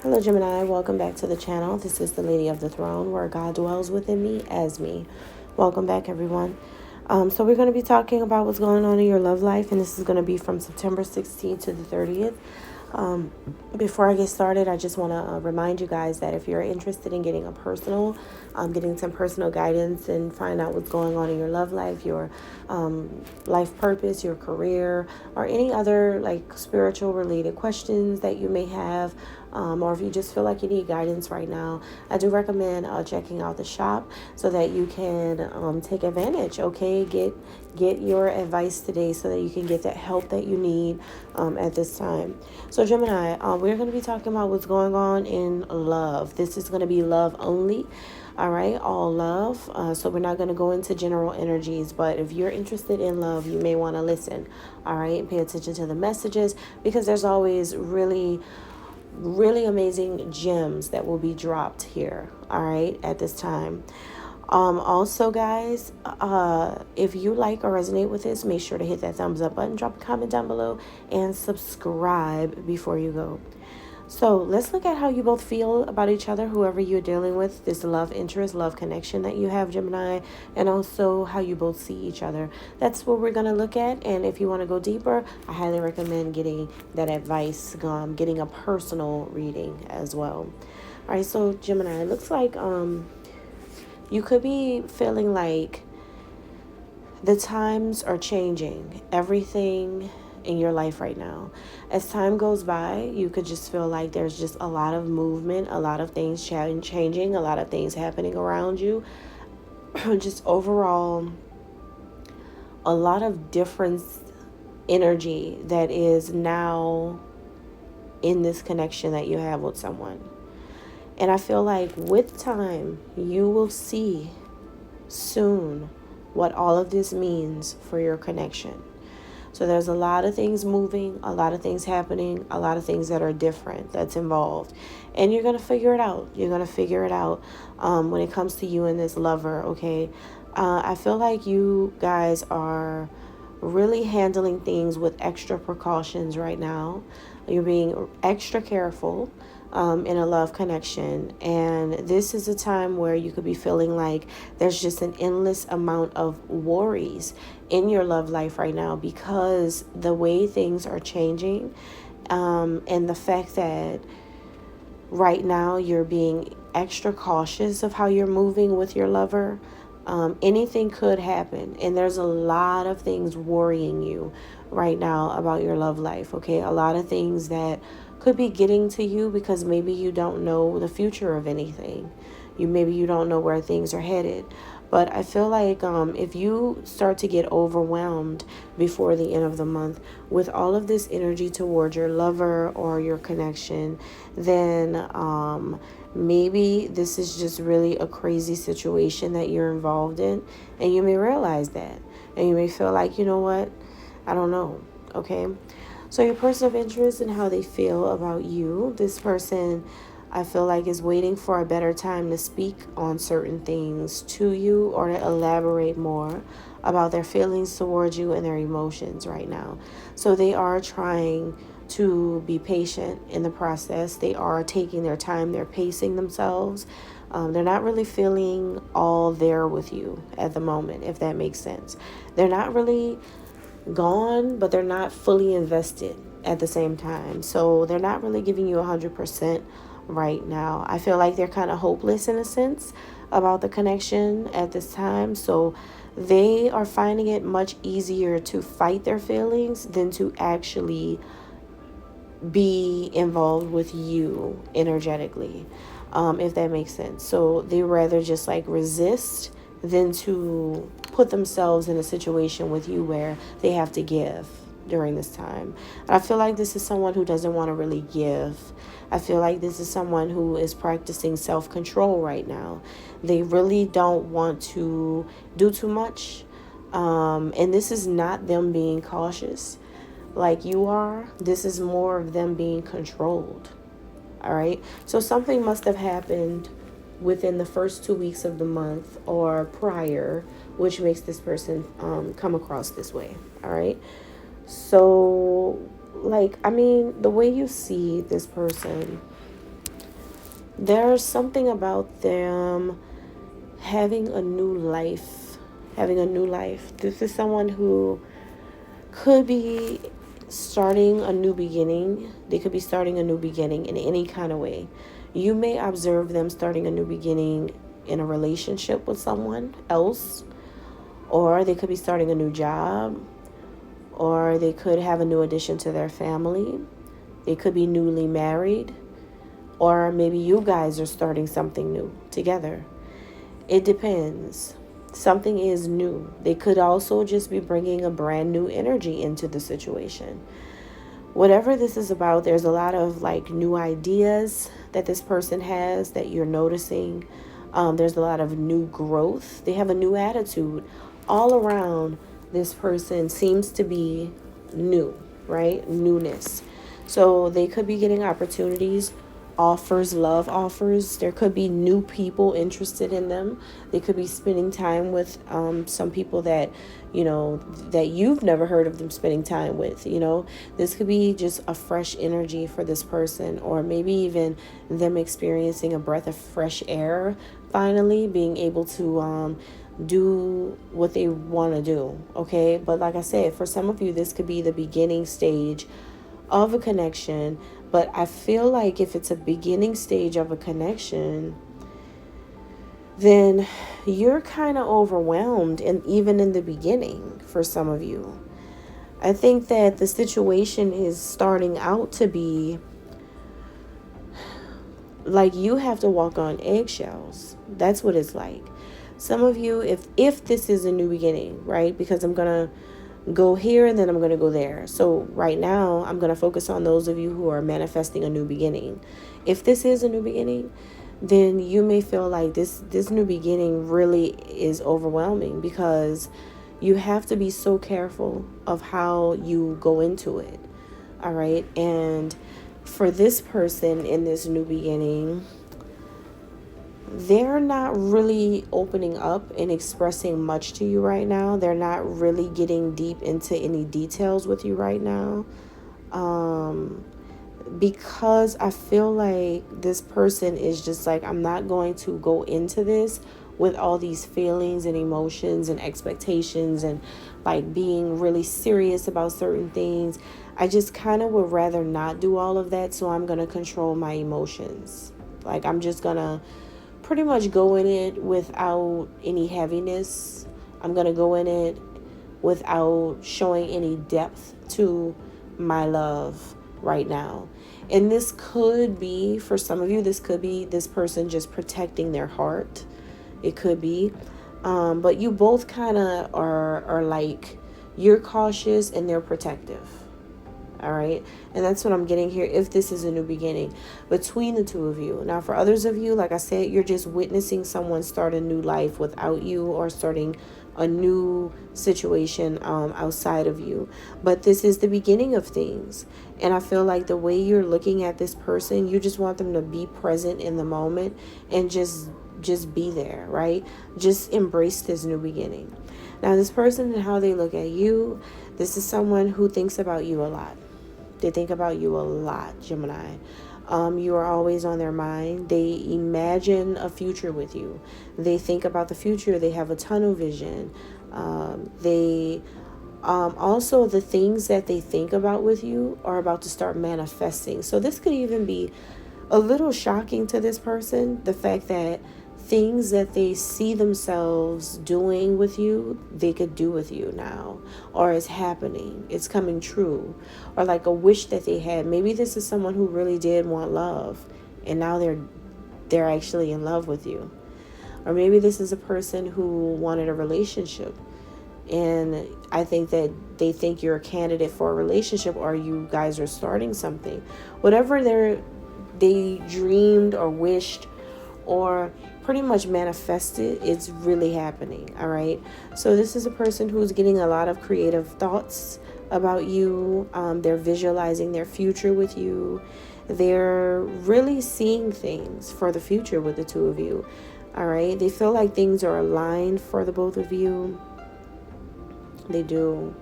Hello Gemini, welcome back to the channel. This is the Lady of the Throne, where God dwells within me as me. Welcome back, everyone. So we're going to be talking about what's going on in your love life, and this is going to be from September 16th to the 30th. Before I get started, I just want to remind you guys that if you're interested in getting getting some personal guidance and find out what's going on in your love life, your life purpose, your career, or any other like spiritual related questions that you may have, or if you just feel like you need guidance right now, I do recommend checking out the shop so that you can take advantage. Okay, get your advice today so that you can get that help that you need at this time. So Gemini, we're going to be talking about what's going on in love. This is going to be love only. All right, all love. So we're not going to go into general energies, but if you're interested in love, you may want to listen. All right, and pay attention to the messages, because there's always really amazing gems that will be dropped here. All right, at this time. Also, guys, if you like or resonate with this, make sure to hit that thumbs up button, drop a comment down below, and subscribe before you go. So let's look at how you both feel about each other, whoever you're dealing with, this love interest, love connection that you have, Gemini, and also how you both see each other. That's what we're going to look at. And if you want to go deeper, I highly recommend getting that advice, getting a personal reading as well. All right, so Gemini, it looks like you could be feeling like the times are changing. Everything in your life right now, as time goes by, you could just feel like there's just a lot of movement, a lot of things changing, a lot of things happening around you. Just overall, a lot of different energy that is now in this connection that you have with someone. And I feel like with time, you will see soon what all of this means for your connection. So there's a lot of things moving, a lot of things happening, a lot of things that are different that's involved. And you're going to figure it out. You're going to figure it out when it comes to you and this lover, okay? I feel like you guys are really handling things with extra precautions right now. You're being extra careful in a love connection, and this is a time where you could be feeling like there's just an endless amount of worries in your love life right now, because the way things are changing, and the fact that right now you're being extra cautious of how you're moving with your lover. Anything could happen, and there's a lot of things worrying you right now about your love life, okay? A lot of things that could be getting to you because maybe you don't know the future of anything. Maybe you don't know where things are headed. But I feel like if you start to get overwhelmed before the end of the month with all of this energy towards your lover or your connection, then maybe this is just really a crazy situation that you're involved in, and you may realize that, and you may feel like, you know what, I don't know, okay? So your person of interest and how they feel about you, this person, I feel like, is waiting for a better time to speak on certain things to you or to elaborate more about their feelings towards you and their emotions right now. So they are trying to be patient in the process. They are taking their time. They're pacing themselves. They're not really feeling all there with you at the moment, if that makes sense. They're not really gone, but they're not fully invested at the same time. So they're not really giving you 100% right now. I feel like they're kind of hopeless in a sense about the connection at this time. So they are finding it much easier to fight their feelings than to actually be involved with you energetically, if that makes sense. So they rather just like resist than to put themselves in a situation with you where they have to give during this time. And I feel like this is someone who doesn't want to really give. I feel like this is someone who is practicing self-control right now. They really don't want to do too much. And this is not them being cautious like you are. This is more of them being controlled. All right. So something must have happened within the first 2 weeks of the month or prior, which makes this person come across this way. All right. So, like, I mean, the way you see this person, There's something about them having a new life. Having a new life. This is someone who could be starting a new beginning. They could be starting a new beginning in any kind of way. You may observe them starting a new beginning in a relationship with someone else, or they could be starting a new job, or they could have a new addition to their family. They could be newly married, or maybe you guys are starting something new together. It depends. Something is new. They could also just be bringing a brand new energy into the situation. Whatever this is about, there's a lot of like new ideas that this person has that you're noticing. There's a lot of new growth. They have a new attitude. All around, this person seems to be new, right? Newness. So they could be getting opportunities, offers, love offers. There could be new people interested in them. They could be spending time with some people that, that you've never heard of them spending time with. This could be just a fresh energy for this person, or maybe even them experiencing a breath of fresh air, finally being able to do what they want to do. Okay, but like I said, for some of you, this could be the beginning stage of a connection. But I feel like if it's a beginning stage of a connection, then you're kind of overwhelmed, and even in the beginning for some of you. I think that the situation is starting out to be like you have to walk on eggshells. That's what it's like. Some of you, if this is a new beginning, right? Because I'm going to go here and then I'm going to go there. So right now, I'm going to focus on those of you who are manifesting a new beginning. If this is a new beginning, then you may feel like this new beginning really is overwhelming, because you have to be so careful of how you go into it. All right. And for this person in this new beginning, they're not really opening up and expressing much to you right now. They're not really getting deep into any details with you right now. Because I feel like this person is just like, I'm not going to go into this with all these feelings and emotions and expectations and like being really serious about certain things. I just kind of would rather not do all of that. So I'm going to control my emotions. Like, I'm just going to pretty much go in it without any heaviness. I'm going to go in it without showing any depth to my love right now. And this could be, for some of you, this could be this person just protecting their heart. It could be. But you both kind of are like, you're cautious and they're protective. All right. And that's what I'm getting here. If this is a new beginning between the two of you. Now, for others of you, like I said, you're just witnessing someone start a new life without you, or starting a new situation outside of you. But this is the beginning of things. And I feel like the way you're looking at this person, you just want them to be present in the moment and just be there, right? Just embrace this new beginning. Now, this person and how they look at you, this is someone who thinks about you a lot. They think about you a lot, Gemini. You are always on their mind. They imagine a future with you. They think about the future. They have a tunnel vision. They also, the things that they think about with you are about to start manifesting. So this could even be a little shocking to this person, the fact that things that they see themselves doing with you, they could do with you now, or it's happening, it's coming true, or like a wish that they had. Maybe this is someone who really did want love, and now they're actually in love with you. Or maybe this is a person who wanted a relationship, and I think that they think you're a candidate for a relationship, or you guys are starting something. Whatever they dreamed or wished or pretty much manifested, it's really happening. All right. So this is a person who's getting a lot of creative thoughts about you. They're visualizing their future with you. They're really seeing things for the future with the two of you. All right. They feel like things are aligned for the both of you. They do.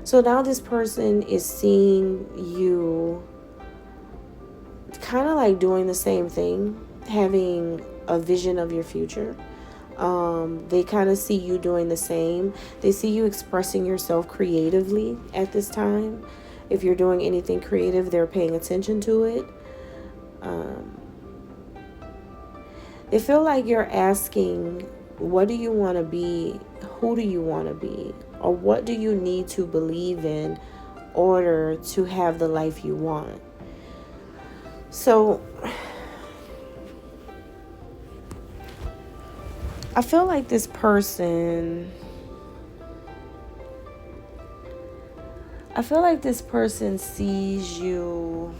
So now this person is seeing you kind of like doing the same thing having a vision of your future. They kind of see you doing the same. They see you expressing yourself creatively at this time. If you're doing anything creative, they're paying attention to it. They feel like you're asking, what do you want to be? Who do you want to be? Or what do you need to believe in order to have the life you want? So I feel like this person sees you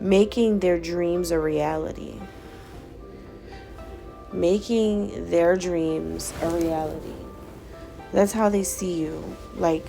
making their dreams a reality. Making their dreams a reality. That's how they see you. Like,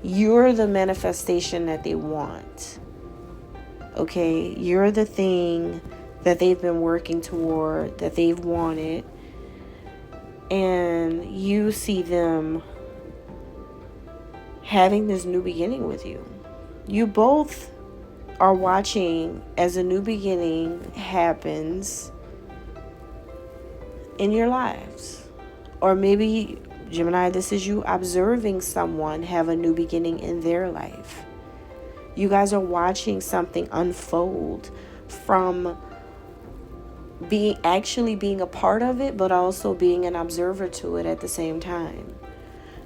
you're the manifestation that they want. Okay? You're the thing that they've been working toward, that they've wanted. And you see them having this new beginning with you. You both are watching as a new beginning happens in your lives. Or maybe, Gemini, this is you observing someone have a new beginning in their life. You guys are watching something unfold from being a part of it, but also being an observer to it at the same time.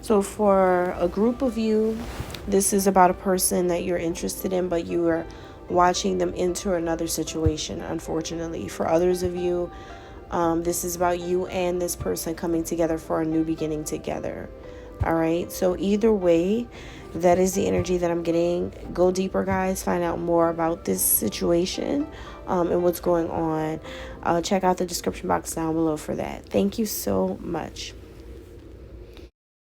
So for a group of you, this is about a person that you're interested in, but you are watching them enter another situation, unfortunately. For others of you, this is about you and this person coming together for a new beginning together. All right. So either way, that is the energy that I'm getting. Go deeper, guys. Find out more about this situation and what's going on. Check out the description box down below for that. Thank you so much.